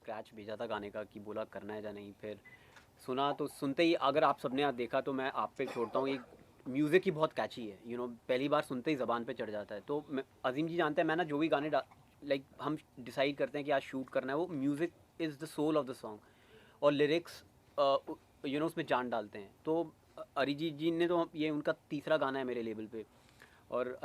Scratch भेजा था गाने का कि बोला करना है या नहीं, फिर सुना तो सुनते ही अगर आप सबने आज देखा तो मैं आप पे छोड़ता हूँ, ये म्यूज़िक ही बहुत कैची है, पहली बार सुनते ही ज़बान पे चढ़ जाता है। तो अजीम जी जानते हैं मैं ना जो भी गाने लाइक हम डिसाइड करते हैं कि आज शूट करना है, वो music is the soul of the song और लिरिक्स उसमें जान डालते हैं। तो अरिजीत जी ने तो ये उनका तीसरा गाना है मेरे लेवल पे। और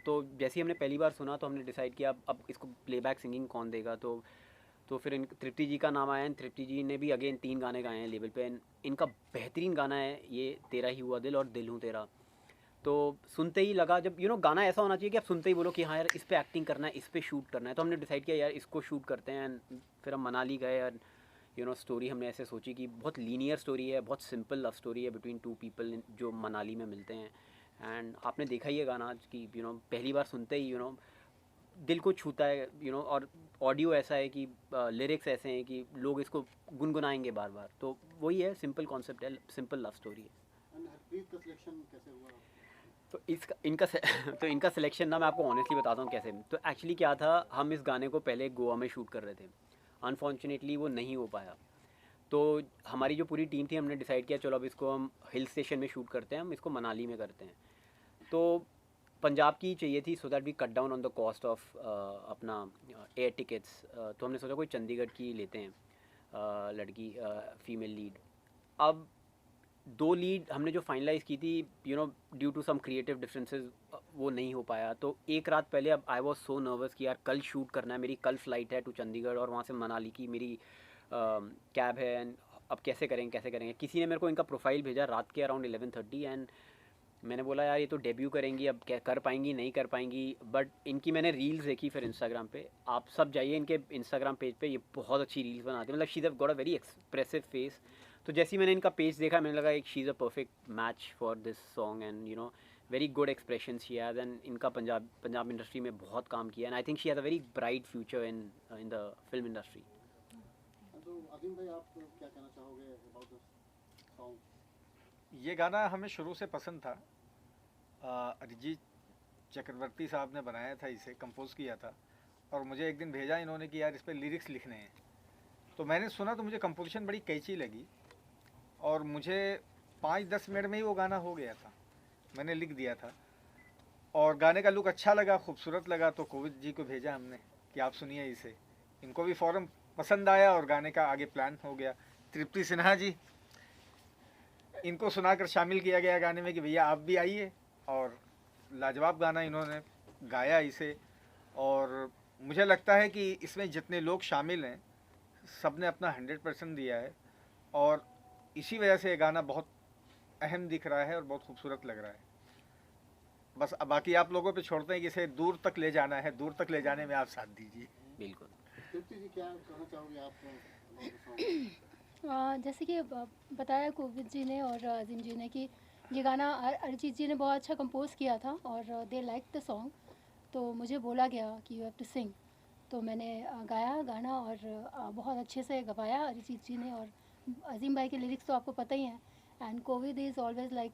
तो जैसे ही हमने पहली बार सुना तो हमने डिसाइड किया अब इसको प्लेबैक सिंगिंग कौन देगा। तो फिर तृप्ति जी का नाम आया। तृप्ति जी ने भी अगेन 3 गाने गाए हैं लेवल पे। इनका बेहतरीन गाना है ये तेरा ही हुआ दिल और दिल हूँ तेरा। तो सुनते ही लगा जब गाना ऐसा होना चाहिए कि आप सुनते ही बोलो कि हाँ यार इस पे एक्टिंग करना है, इस पे शूट करना है। तो हमने डिसाइड किया यार इसको शूट करते हैं। फिर हम मनाली गए और स्टोरी हमने ऐसे सोची कि बहुत लीनियर स्टोरी है, बहुत सिंपल लव स्टोरी है बिटवीन 2 पीपल जो मनाली में मिलते हैं। एंड आपने देखा ही है गाना कि पहली बार सुनते ही दिल को छूता है। और ऑडियो ऐसा है कि लिरिक्स ऐसे हैं कि लोग इसको गुनगुनाएंगे बार बार। तो वही है, सिंपल कॉन्सेप्ट है, सिंपल लव स्टोरी है। हरप्रीत का सिलेक्शन कैसे हुआ? तो इनका सिलेक्शन ना मैं आपको ऑनेस्टली बताता हूँ कैसे। तो एक्चुअली क्या था, हम इस गाने को पहले गोवा में शूट कर रहे थे। अनफॉर्चुनेटली वो नहीं हो पाया। तो हमारी जो पूरी टीम थी हमने डिसाइड किया चलो अब इसको हम हिल स्टेशन में शूट करते हैं, हम इसको मनाली में करते हैं। तो पंजाब की चाहिए थी so that we cut down on the cost of अपना एयर टिकट्स। तो हमने सोचा कोई चंडीगढ़ की लेते हैं लड़की, फीमेल लीड। अब 2 लीड हमने जो फाइनलाइज़ की थी due to some creative differences वो नहीं हो पाया। तो एक रात पहले अब आई वॉज सो नर्वस कि यार कल शूट करना है, मेरी कल फ़्लाइट है टू चंडीगढ़ और वहाँ से मनाली की मेरी कैब है। एंड अब कैसे करेंगे। किसी ने मेरे को इनका प्रोफाइल भेजा रात के अराउंड 11:30 एंड मैंने बोला यार ये तो डेब्यू करेंगी, अब क्या कर पाएंगी नहीं कर पाएंगी। बट इनकी मैंने रील्स देखी फिर इंस्टाग्राम पे। आप सब जाइए इनके इंस्टाग्राम पेज पे, ये बहुत अच्छी रील्स बनाते हैं। मतलब she have got a very expressive face. तो जैसे ही मैंने इनका पेज देखा मैंने लगा एक she is a perfect match for this song. And very good expression she has. And इनका पंजाब इंडस्ट्री में बहुत काम किया and I think she has a very bright future in the film industry. तो अजीम भाई आप क्या कहना चाहोगे अबाउट दिस सॉन्ग? ये गाना हमें शुरू से पसंद था। अरिजीत चक्रवर्ती साहब ने बनाया था, इसे कंपोज किया था और मुझे एक दिन भेजा इन्होंने कि यार इस पर लिरिक्स लिखने हैं। तो मैंने सुना तो मुझे कंपोजिशन बड़ी कैची लगी और मुझे 5-10 मिनट में ही वो गाना हो गया था, मैंने लिख दिया था। और गाने का लुक अच्छा लगा, खूबसूरत लगा। तो कोविद जी को भेजा हमने कि आप सुनिए इसे। इनको भी फ़ौरन पसंद आया और गाने का आगे प्लान हो गया। तृप्ति सिन्हा जी, इनको सुनाकर शामिल किया गया गाने में कि भैया आप भी आइए। और लाजवाब गाना इन्होंने गाया इसे। और मुझे लगता है कि इसमें जितने लोग शामिल हैं सब ने अपना 100% दिया है और इसी वजह से ये गाना बहुत अहम दिख रहा है और बहुत खूबसूरत लग रहा है। बस अब बाकी आप लोगों पे छोड़ते हैं कि इसे दूर तक ले जाना है, दूर तक ले जाने में आप साथ दीजिए। बिल्कुल। तृप्ति जी क्या कहना चाहोगे आप about the song? जैसे कि बताया कोविद जी ने और अजीम जी ने कि ये गाना अरिजीत जी ने बहुत अच्छा कंपोज किया था और दे लाइक द सॉन्ग, तो मुझे बोला गया कि यू हैव टू सिंग, तो मैंने गाया गाना और बहुत अच्छे से गवाया अरिजीत जी ने। और अजीम भाई के लिरिक्स तो आपको पता ही हैं, and Kovid is always like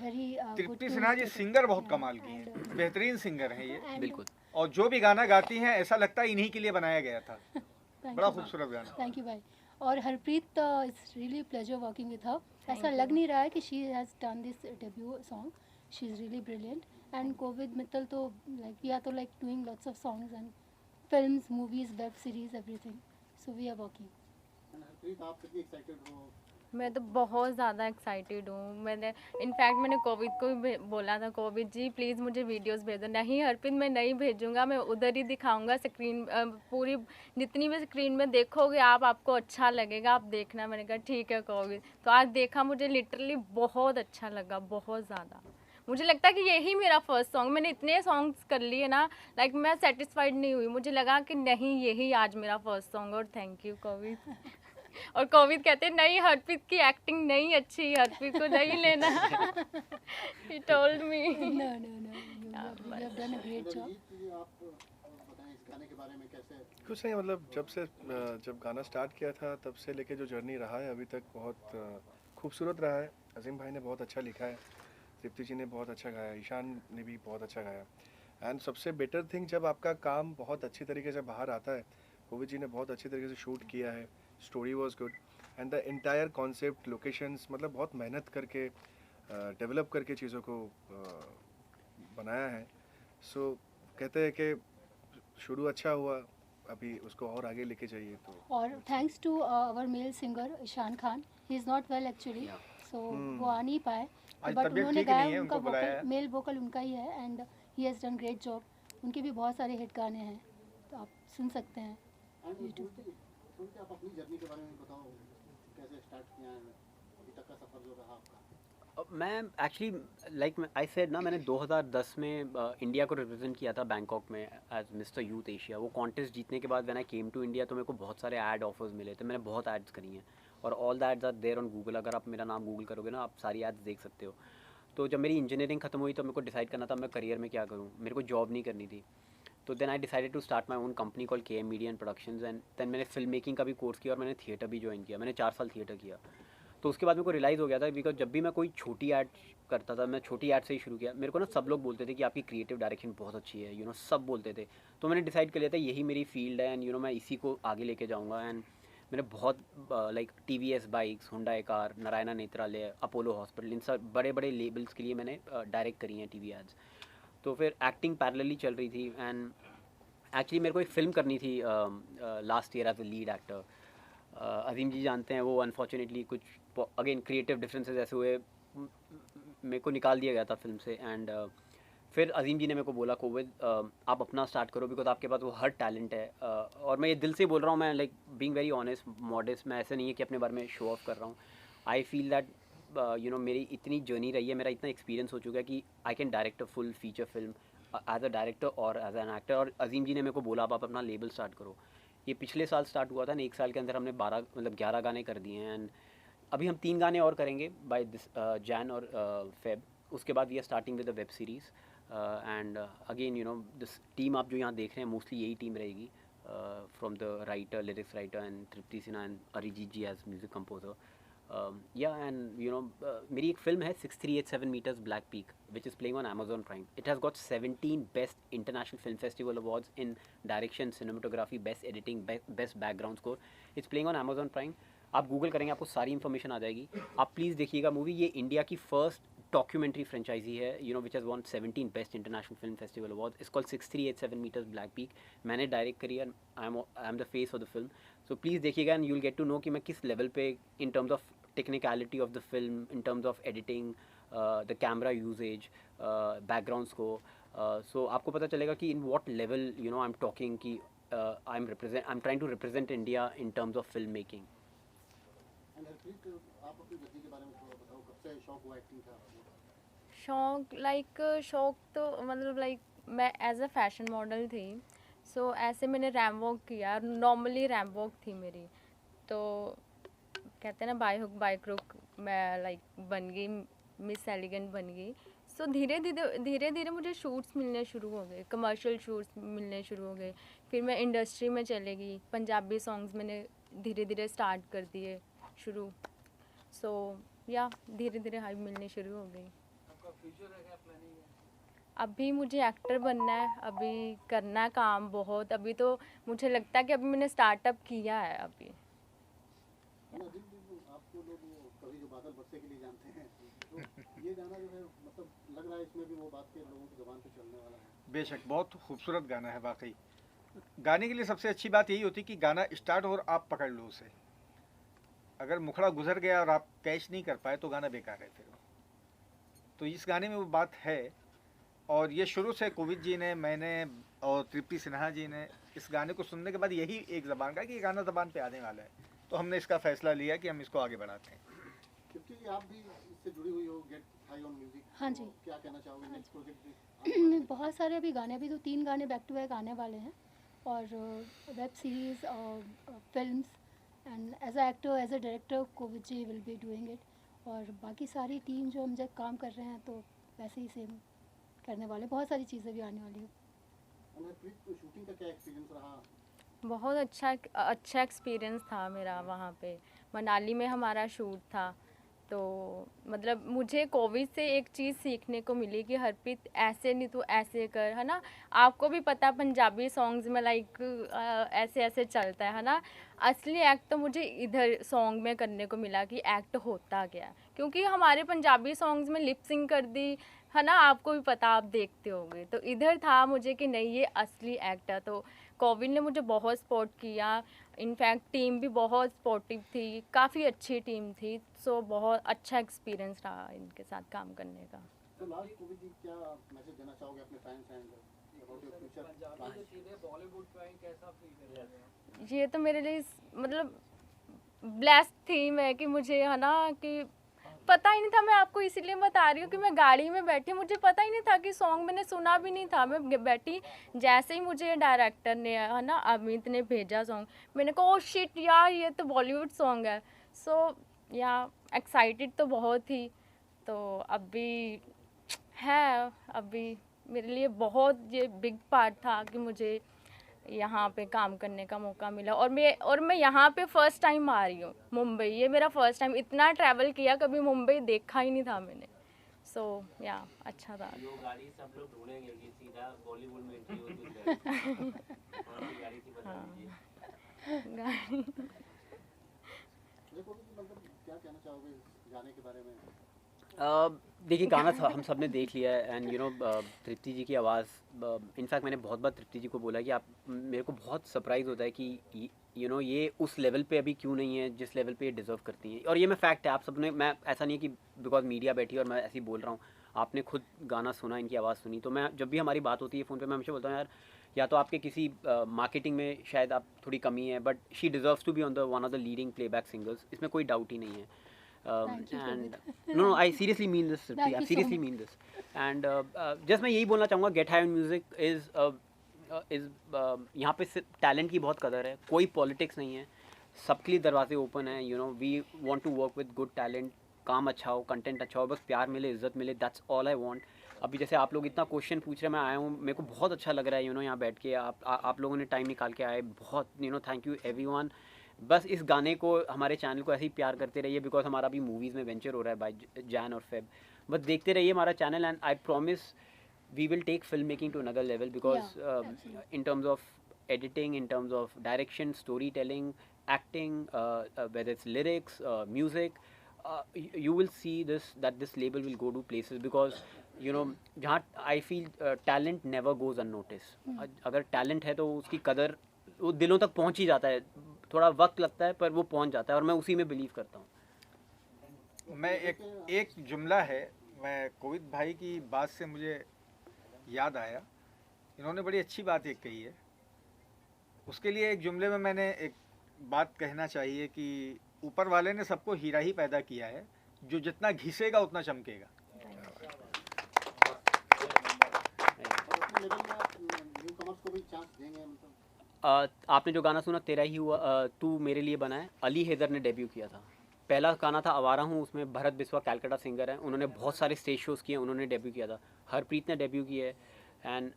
very Tripti Sinha ji singer बहुत कमाल की हैं, बेहतरीन सिंगर हैं ये, बिल्कुल। और जो भी गाना गाती हैं ऐसा लगता है इन्हीं के लिए बनाया गया था। बड़ा खूबसूरत गाना। थैंक यू भाई। और Harpreet, it's really pleasure working with her. ऐसा लग नहीं रहा है कि she has done this debut song, she is really brilliant. And Kovid Mittal तो लाइक वी आर तो like doing lots of songs and films, movies, web series, everything, so we are working. And Harpreet आप कितनी एक्साइटेड हो? मैं तो बहुत ज़्यादा excited हूँ। मैंने इनफैक्ट मैंने कोविद को भी बोला था, कोविद जी प्लीज़ मुझे वीडियोस भेज दो। नहीं हरप्रीत मैं नहीं भेजूँगा, मैं उधर ही दिखाऊँगा स्क्रीन, पूरी जितनी भी स्क्रीन में देखोगे आप, आपको अच्छा लगेगा, आप देखना। मैंने कहा ठीक है कोविद। तो आज देखा, मुझे लिटरली बहुत अच्छा लगा, बहुत ज़्यादा। मुझे लगता है कि यही मेरा फर्स्ट सॉन्ग, मैंने इतने सॉन्ग्स कर लिए ना, लाइक मैं सेटिस्फाइड नहीं हुई, मुझे लगा कि नहीं यही आज मेरा फर्स्ट सॉन्ग। और थैंक यू कोविद। और कोविद कहते हैं नहीं हरप्रीत की एक्टिंग नहीं अच्छी, हरप्रीत को नहीं लेना। He told me। No, you have done a great job. Arijit जी आप बताएं इस गाने के बारे में कैसे? कुछ नहीं, मतलब जब गाना स्टार्ट किया था तब से लेके जो जर्नी रहा है अभी तक बहुत खूबसूरत रहा है। अजीम भाई ने बहुत अच्छा लिखा है, तृप्ति जी ने बहुत अच्छा गाया, ईशान ने भी बहुत अच्छा गाया। एंड सबसे बेटर थिंग, जब आपका काम बहुत अच्छी तरीके से बाहर आता है, कोविद जी ने बहुत अच्छी तरीके से शूट किया है, story was good and the entire concept, locations, मतलब बहुत मेहनत करके डेवलप करके चीज़ों को बनाया है। सो कहते हैं कि शुरू अच्छा हुआ, अभी उसको और आगे लेके जाइए। तो और thanks to our male singer Ishan Khan, he is not well actually, so वो आ नहीं पाए, आज बट तबीयत उन्होंने ठीक नहीं है, गाया, उनका उनको बुलाया वोकल, है। मेल वोकल उनका ही है and he has done great job. उनके भी बहुत सारे हिट गाने हैं, तो आप सुन सकते हैं And YouTube। तृप्ति आप अपनी जर्नी के बारे में बताओ, कैसे स्टार्ट किया है, अभी तक का सफर जो रहा आपका? मैं एक्चुअली लाइक आई सेड ना, मैंने 2010 में इंडिया को रिप्रेजेंट किया था बैंकॉक में एज मिस्टर यूथ एशिया। वो कॉन्टेस्ट जीतने के बाद when I came to India तो मेरे को बहुत सारे ऐड ऑफर्स मिले थे, मैंने बहुत एड्स करी हैं और all the ads are there on Google. अगर आप मेरा नाम गूगल करोगे ना, आप सारी एड्स देख सकते हो। तो जब मेरी इंजीनियरिंग खत्म हुई तो मेरे को डिसाइड करना था मैं करियर में क्या करूँ, मेरे को जॉब नहीं करनी थी। तो then I decided to start my own company call KM media and productions. And then मैंने फिल्म मेकिंग का भी कोर्स किया और मैंने थिएटर भी ज्वाइन किया, मैंने 4 साल थिएटर किया। तो उसके बाद मेरे को रियलाइज़ हो गया था, बिकॉज जब भी मैं कोई छोटी ऐड करता था, मैं छोटी ऐड से ही शुरू किया। मेरे को ना सब लोग बोलते थे कि आपकी क्रिएटिव डायरेक्शन बहुत अच्छी है, सब बोलते थे। तो मैंने डिसाइड कर लिया था यही मेरी फील्ड है एंड मैं इसी को आगे लेके जाऊँगा। एंड मैंने बहुत like TVS bikes, Hyundai car, Narayana Nethralaya, Apollo hospital, इन सब बड़े बड़े लेबल्स के लिए मैंने डायरेक्ट करी हैं TV एड्स। तो फिर एक्टिंग पैरेलली चल रही थी एंड एक्चुअली मेरे को एक फ़िल्म करनी थी last year as a lead actor. Azim ji जानते हैं, वो अनफॉर्चुनेटली कुछ अगेन क्रिएटिव डिफरेंसेस ऐसे हुए, मेरे को निकाल दिया गया था फिल्म से। एंड फिर अजीम जी ने मेरे को बोला कोविद आप अपना स्टार्ट करो, बिकॉज आपके पास वो हर टैलेंट है। और मैं ये दिल से बोल रहा हूँ, मैं like being very honest, modest, मैं ऐसे नहीं है कि अपने बारे में शो ऑफ कर रहा हूँ। आई फील दैट मेरी इतनी जर्नी रही है, मेरा इतना एक्सपीरियंस हो चुका है कि I can direct a full feature film as a director और एज एन एक्टर। और अजीम जी ने मेरे को बोला आप अपना लेबल स्टार्ट करो। ये पिछले साल स्टार्ट हुआ था ना, 1 साल के अंदर हमने 11 गाने कर दिए हैं। एंड अभी हम 3 गाने और करेंगे बाय दिस जैन और फेब। उसके बाद we are starting with the web series and again this team आप जो यहाँ देख रहे हैं मोस्टली यही टीम रहेगी, from the writer, lyrics writer and Tripti Sinha and Arijit ji as music composer. And मेरी एक फिल्म है 6387 metres black peak which is playing on Amazon Prime. It has got 17 best international film festival awards in direction, cinematography, best editing, best background score. It's playing on Amazon Prime. आप Google करेंगे आपको सारी information आ जाएगी, आप please देखिएगा movie. ये India की first documentary franchise है which has won 17 best international film festival awards. It's called 6387 metres black peak. मैंने डायरेक्ट करी है, I am the face of the film. So please देखिएगा and you will get to know कि मैं किस level पे in terms of technicality of the film, in terms of editing, the camera usages, backgrounds को, so आपको पता चलेगा कि in what level I am talking कि I am trying to represent India in terms of film making. And Harpreet आप अपनी journey के बारे में थोड़ा बताओ, कब से शौक हुआ एक्टिंग का? शौक तो मतलब लाइक मैं एज अ फैशन मॉडल थी। सो ऐसे मैंने रैम वॉक किया, नॉर्मली रैम वॉक थी मेरी, तो कहते हैं ना बाय हुक बाय क्रुक मैं लाइक बन गई, मिस एलिगेंट बन गई। सो धीरे धीरे मुझे शूट्स मिलने शुरू हो गए, कमर्शियल शूट्स मिलने शुरू हो गए। फिर मैं इंडस्ट्री में चले गई, पंजाबी सॉन्ग्स मैंने धीरे धीरे स्टार्ट कर दिए शुरू। सो या धीरे धीरे हाइप मिलनी शुरू हो गई। अभी मुझे एक्टर बनना है, अभी करना है काम बहुत। अभी तो मुझे लगता है कि अभी मैंने स्टार्टअप किया है अभी। अजीम जी, आपको लोग वो कभी जो बादल बरसे के लिए जानते हैं, तो ये गाना जो है मतलब लग रहा है इसमें भी वो बात के लोगों की ज़ुबान पे चलने वाला है। बेशक बहुत खूबसूरत गाना है वाकई। गाने के लिए सबसे अच्छी बात यही होती कि गाना स्टार्ट हो और आप पकड़ लो उसे। अगर मुखड़ा गुजर गया और आप कैच नहीं कर पाए तो गाना बेकार है फिर। तो इस गाने में वो बात है, और ये शुरू से कोविद जी ने, मैंने और तृप्ति सिन्हा जी ने इस गाने को सुनने के बाद यही एक ज़बान का कि ये गाना ज़बान पे आने वाला है, तो हमने इसका फैसला लिया कि हम इसको आगे बढ़ाते हैं। क्योंकि आप भी इससे जुड़ी हुई हो, गेट हाई ऑन म्यूजिक। हाँ जी। तो क्या कहना चाहोगे नेक्स्ट प्रोजेक्ट? बहुत सारे अभी गाने, अभी तो 3 गाने बैक टू बैक आने वाले हैं, और वेब सीरीज़ और films, and as a actor as a director Kovid ji will be doing it. और बाकी सारी टीम जो हम जब काम कर रहे हैं तो वैसे ही सेम करने वाले, बहुत सारी चीज़ें भी आने वाली हैं। शूटिंग का क्या एक्सपीरियंस रहा? बहुत अच्छा एक्सपीरियंस था मेरा वहाँ पे। मनाली में हमारा शूट था, तो मतलब मुझे कोविड से एक चीज़ सीखने को मिली कि हरप्रीत ऐसे नहीं तो ऐसे कर, है ना। आपको भी पता पंजाबी सॉन्ग्स में लाइक ऐसे ऐसे चलता है ना। असली एक्ट तो मुझे इधर सॉन्ग में करने को मिला कि एक्ट होता गया, क्योंकि हमारे पंजाबी सॉन्ग्स में लिप सिंग कर दी, है ना, आपको भी पता, आप देखते होंगे। तो इधर था मुझे कि नहीं ये असली एक्ट है। तो कोविड ने मुझे बहुत सपोर्ट किया, इनफैक्ट टीम भी बहुत सपोर्टिव थी, काफ़ी अच्छी टीम थी। सो बहुत अच्छा एक्सपीरियंस रहा इनके साथ काम करने का। तो लास्ट कोविद जी क्या मैसेज देना चाहोगे अपने fans and about your future? ये तो मेरे लिए मतलब ब्लेस्ड थी मैं कि मुझे, है ना, कि पता ही नहीं था। मैं आपको इसीलिए बता रही हूँ कि मैं गाड़ी में बैठी, मुझे पता ही नहीं था कि सॉन्ग मैंने सुना भी नहीं था। मैं बैठी, जैसे ही मुझे डायरेक्टर ने, है ना, अमित ने भेजा सॉन्ग, मैंने कहा ओ शिट यार ये तो बॉलीवुड सॉन्ग है। सो या एक्साइटेड तो बहुत थी। तो अभी है, अभी मेरे लिए बहुत ये बिग पार्ट था कि मुझे यहाँ पे काम करने का मौका मिला। और मैं यहाँ पे फ़र्स्ट टाइम आ रही हूँ मुंबई, ये मेरा फ़र्स्ट टाइम। इतना ट्रैवल किया, कभी मुंबई देखा ही नहीं था मैंने। सो या अच्छा था। जो गाड़ी सब लोग ढूंढेंगे कि सीधा बॉलीवुड में एंट्री होती है। कौन सी गाड़ी थी बता दीजिए। गाड़ी देखो मतलब क्या कहना चाहोगे इस गाने के बारे में? देखिए गाना हम सब ने देख लिया है, एंड तृप्ति जी की आवाज़, इनफैक्ट मैंने बहुत बार तृप्ति जी को बोला कि आप, मेरे को बहुत सरप्राइज़ होता है कि ये उस लेवल पे अभी क्यों नहीं है जिस लेवल पे ये डिज़र्व करती हैं। और ये मैं फैक्ट है, आप सब ने, मैं ऐसा नहीं है कि बिकॉज मीडिया बैठी और मैं ऐसे ही बोल रहा हूँ, आपने खुद गाना सुना, इनकी आवाज़ सुनी। तो मैं जब भी हमारी बात होती है फ़ोन पे, मैं हमेशा बोलता हूँ यार, या तो आपके किसी मार्केटिंग में शायद आप थोड़ी कमी है, but she deserves to be on the one of the leading playback singers, इसमें कोई डाउट ही नहीं है। Thank you, and Kovid. no, I seriously mean this. Thank I you so seriously much. mean this. And just मैं यही बोलना चाहूँगा, get high on music is यहाँ पे टैलेंट की बहुत कदर है, कोई पॉलिटिक्स नहीं है, सबके लिए दरवाजे ओपन है। We want to work with good talent, काम अच्छा हो, कंटेंट अच्छा हो, बस प्यार मिले, इज्जत मिले, दैट्स ऑल आई वांट। अभी जैसे आप लोग इतना क्वेश्चन पूछ रहे हैं, मैं आया हूँ, मेरे को बहुत अच्छा लग रहा है यहाँ बैठ के, आप लोगों ने टाइम निकाल के आए, बहुत थैंक यू एवरीवन। बस इस गाने को, हमारे चैनल को ऐसे ही प्यार करते रहिए, बिकॉज हमारा भी मूवीज़ में वेंचर हो रहा है बाय जैन और फेब। बस देखते रहिए हमारा channel, and I promise we will take film making to another level, because in terms of editing, in terms of direction, storytelling, acting, whether it's lyrics, music, you will see that this label will go to places, because जहाँ I feel talent never goes unnoticed. अगर talent है तो उसकी कदर वो दिलों तक पहुँच ही जाता है, थोड़ा वक्त लगता है पर वो पहुँच जाता है, और मैं उसी में बिलीव करता हूँ। मैं एक जुमला है, मैं कोविद भाई की बात से मुझे याद आया, इन्होंने बड़ी अच्छी बात एक कही है। उसके लिए एक जुमले में मैंने एक बात कहना चाहिए कि ऊपर वाले ने सबको हीरा ही पैदा किया है, जो जितना घिसेगा उतना चमकेगा। और अपने लेवल में आप न्यू कमर्स को भी चांस देंगे मतलब? आपने जो गाना सुना तेरा ही हुआ, तू मेरे लिए बना है, अली हैदर ने डेब्यू किया था। पहला गाना था आवारा हूँ, उसमें भरत बिस्वा कैलकाटा सिंगर हैं, उन्होंने बहुत सारे स्टेज शोज़ किए, उन्होंने डेब्यू किया था। हरप्रीत ने डेब्यू किया है। एंड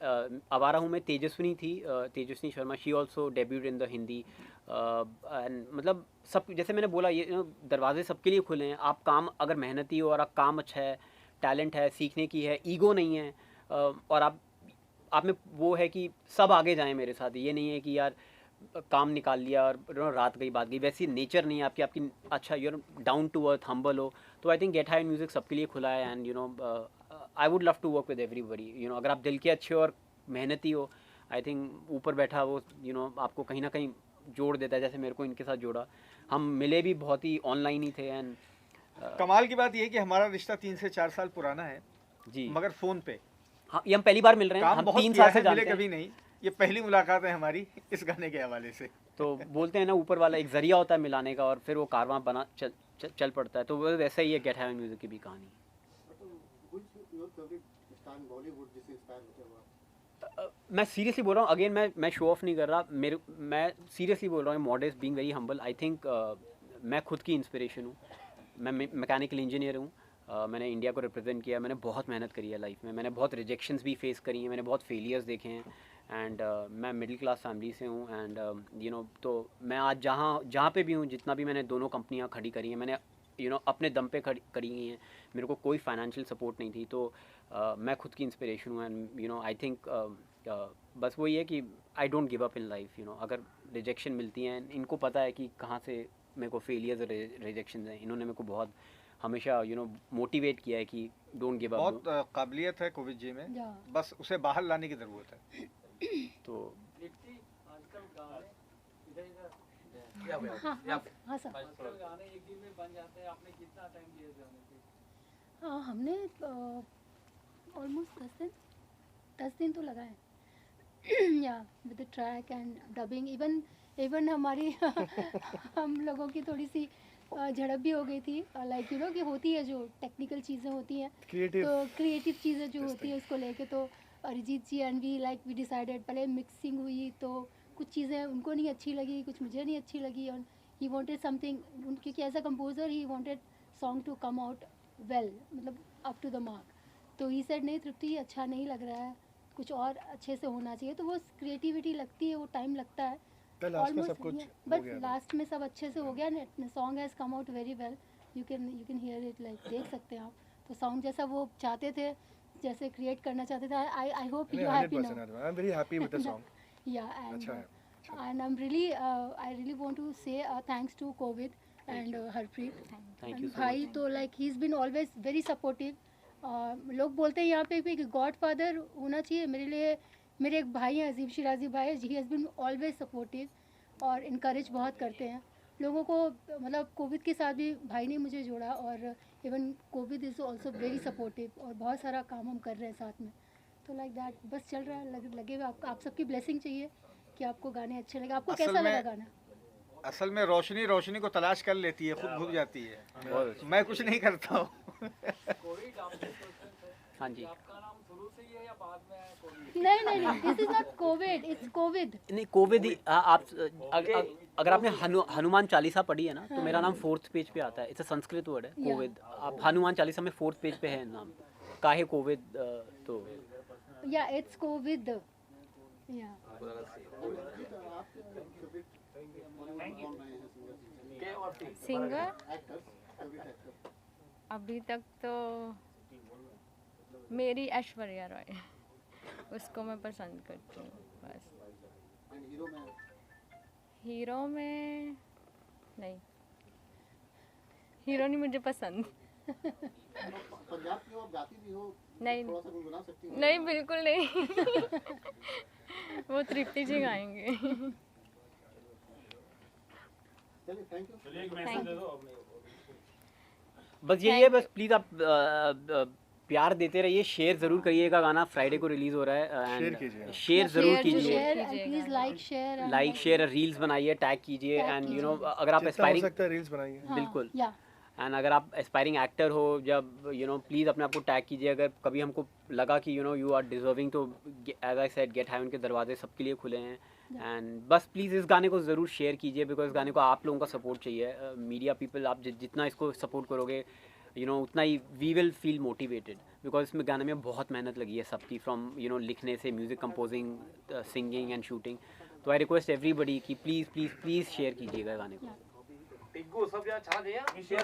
आवारा हूँ में तेजस्विनी थी, Tejaswini Sharma, she also debuted in the Hindi. And मतलब सब, जैसे मैंने बोला, ये दरवाजे सबके लिए खुले हैं। आप काम अगर मेहनती हो और आप काम अच्छा है, टैलेंट है, सीखने की है, ईगो नहीं है, और आप में वो है कि सब आगे जाएं मेरे साथ। ये नहीं है कि यार काम निकाल लिया और रात गई बात गई, वैसी नेचर नहीं है आपकी। आपकी अच्छा, you're down to earth, humble हो। तो I think get high music सबके लिए खुला है। And I would love to work with everybody. अगर आप दिल के अच्छे हो और मेहनती हो, आई थिंक ऊपर बैठा वो आपको कहीं ना कहीं जोड़ देता है, जैसे मेरे को इनके साथ जोड़ा। हम मिले भी बहुत ही ऑनलाइन ही थे। एंड कमाल की बात ये है कि हमारा रिश्ता 3 से 4 साल पुराना है, जी मगर फ़ोन पे। हाँ, ये हम पहली बार मिल रहे हैं। काम हम बहुत 3 किया साल से है, जानते मिले हैं। कभी नहीं, ये पहली मुलाकात है हमारी इस गाने के हवाले से। तो बोलते हैं ना, ऊपर वाला एक जरिया होता है मिलाने का, और फिर वो कारवां बना चल पड़ता है। तो वो वैसा ही है गेट हाई म्यूज़िक की भी कहानी। Who is your favorite star in Bollywood जिससे इंस्पायर होते हो आप? मैं सीरियसली बोल रहा हूँ, अगेन मैं शो ऑफ नहीं कर रहा, मैं सीरियसली बोल रहा हूँ, modest, being very humble. I think मैं खुद की इंस्पिरेशन हूँ। मैं मैकेनिकल इंजीनियर हूँ। मैंने इंडिया को रिप्रेजेंट किया। मैंने बहुत मेहनत करी है लाइफ में। मैंने बहुत रिजेक्शंस भी फेस करी हैं। मैंने बहुत फेलियर्स देखे हैं। एंड मैं मिडिल क्लास फैमिली से हूँ। एंड तो मैं आज जहाँ पे भी हूँ, जितना भी मैंने दोनों कंपनियाँ खड़ी करी हैं, मैंने अपने दम पे करी हुई हैं। मेरे को कोई फाइनेंशियल सपोर्ट नहीं थी। तो मैं खुद की इंस्पिरेशन हूँ। एंड आई थिंक बस वही है कि I don't give up in life. अगर रिजेक्शन मिलती हैं, इनको पता है कि कहाँ से मेरे को फेलियर्स और रिजेक्शन हैं। इन्होंने मेरे को बहुत हमेशा मोटिवेट किया है कि डोंट गिव अप। बहुत काबिलियत है कोविद जी में, या बस उसे बाहर लाने की ज़रूरत है। तो हाँ हाँ सर। हाँ, हमने ऑलमोस्ट 10 दिन तो लगा है। या with the track and dubbing, even हमारी हम लोगों की थोड़ी सी झड़प भी हो गई थी। लाइक कि होती है जो टेक्निकल चीज़ें होती हैं, तो क्रिएटिव चीज़ें जो होती है उसको लेके, तो अरिजीत जी एंड वी डिसाइडेड, पहले मिक्सिंग हुई तो कुछ चीज़ें उनको नहीं अच्छी लगी, कुछ मुझे नहीं अच्छी लगी। और ही वांटेड समथिंग, क्योंकि as a composer he wanted song to come out well, मतलब अप टू द मार्क। तो ही सेड नहीं तृप्ति, अच्छा नहीं लग रहा है, कुछ और अच्छे से होना चाहिए। तो वो क्रिएटिविटी लगती है, वो टाइम लगता है। लास्ट में सब कुछ हो बट गया था। लास्ट में सब अच्छे से हो गया। Song has come out very well. You can hear it, like देख सकते हैं आप। तो साउंड जैसा वो चाहते थे, जैसे क्रिएट करना चाहते थे, I hope you happy now. 100% I am very happy with the song. Yeah, अच्छा है। and I really want to say thanks to COVID and Harpreet. Thank you And सो भाई मच। तो like he's been always very supportive. लोग बोलते हैं यहाँ पे भी कि गॉड फादर होना चाहिए। मेरे लिए मेरे एक भाई हैं, अजीम शिराजी भाई, he has been always supportive और इनकरेज बहुत करते हैं लोगों को। मतलब कोविड के साथ भी भाई ने मुझे जोड़ा, और even Covid is also very supportive, और बहुत सारा काम हम कर रहे हैं साथ में। तो लाइक दैट बस चल रहा है। लगे हुए आप सबकी ब्लेसिंग चाहिए कि आपको गाने अच्छे लगे। आपको असल कैसा में- लगा गाना? असल में रोशनी को तलाश कर लेती है, खुद भूल जाती है। बहुत अच्छा। मैं कुछ नहीं करता हूँ। हाँ जी। नहीं, this is not Covid, it's Covid. नहीं, कोविड ही आप अगर आपने हनुमान चालीसा पढ़ी है ना, तो मेरा नाम 4th पेज पे आता है। इट्स अ संस्कृत वर्ड है कोविड। आप हनुमान चालीसा में 4th पेज पे है नाम, काहे कोविड। तो या इट्स कोविड। या आप फेवरेट बॉलीवुड में कौन रहे हैं सिंगर एक्टर्स, फेवरेट एक्टर? अभी तक तो मेरी ऐश्वर्या रॉय, उसको मैं पसंद करती हूँ बस। एंड हीरो में? हीरो में नहीं, हीरो नहीं मुझे पसंद। पंजाब की हो, आप गाती भी हो, नहीं थोड़ा सा गुनगुना सकती हो? नहीं, बिल्कुल नहीं। वो तृप्ति जी गाएंगे। चलिए, थैंक यू। Thank you. बस यही है, बस प्लीज़ आप प्यार देते रहिए, शेयर ज़रूर करिएगा। गाना फ्राइडे को रिलीज़ हो रहा है। शेयर कीजिए। शेयर ज़रूर कीजिए, शेयर कीजिएगा। And please like share, reels बनाइए, टैग कीजिए। Tag एंड कीजिए। अगर आप जितना हो एस्पायरिंग, सकता है रील्स बनाइए। बिल्कुल। या एंड अगर आप एस्पायरिंग एक्टर हो, जब प्लीज़ अपने आप को टैग कीजिए। अगर कभी हमको लगा कि यू आर डिज़र्विंग, तो as I said get heaven के दरवाजे सबके लिए खुले हैं। एंड बस प्लीज़ इस गाने को ज़रूर शेयर कीजिए, बिकॉज इस गाने को आप लोगों का सपोर्ट चाहिए। मीडिया पीपल, आप जितना इसको सपोर्ट करोगे उतना ही we will feel motivated, because इसमें गाने में बहुत मेहनत लगी है सबकी, फ्रॉम लिखने से music composing, singing and shooting. तो आई रिक्वेस्ट एवरीबडी कि प्लीज़ प्लीज़ प्लीज़ शेयर कीजिएगा गाने को। टिग्गू सब यहाँ छा दिया शेयर